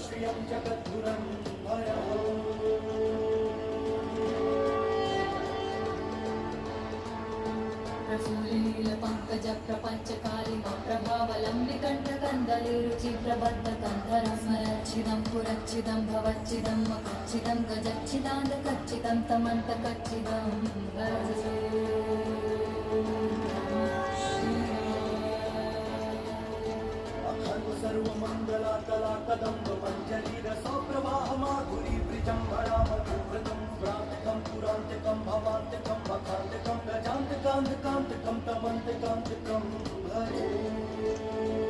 श्रियं जगद्गुरं भयः प्रफुल्लीलपङ्कज प्रपञ्चकालिमप्रभावलम्बिकण्ठकन्दलीरुचि प्रबद्धकन्धरं स्मरच्छिदं पुरच्छिदं भवच्छिदं मकच्छिदं गजच्छिदान्तकच्छिदं तमन्तकच्छिदं भजे सर्वमङ्गलाकलाकदम्ब पञ्चलीरसौप्रवाह माधुरी वृजम्भरामधुव्रतं प्रान्तिकं पुरान्तिकं भवान्तिकं मकान्तिकं गजान्तिकान्तिकान्तिकं तमन्तिकान्तिकं भजे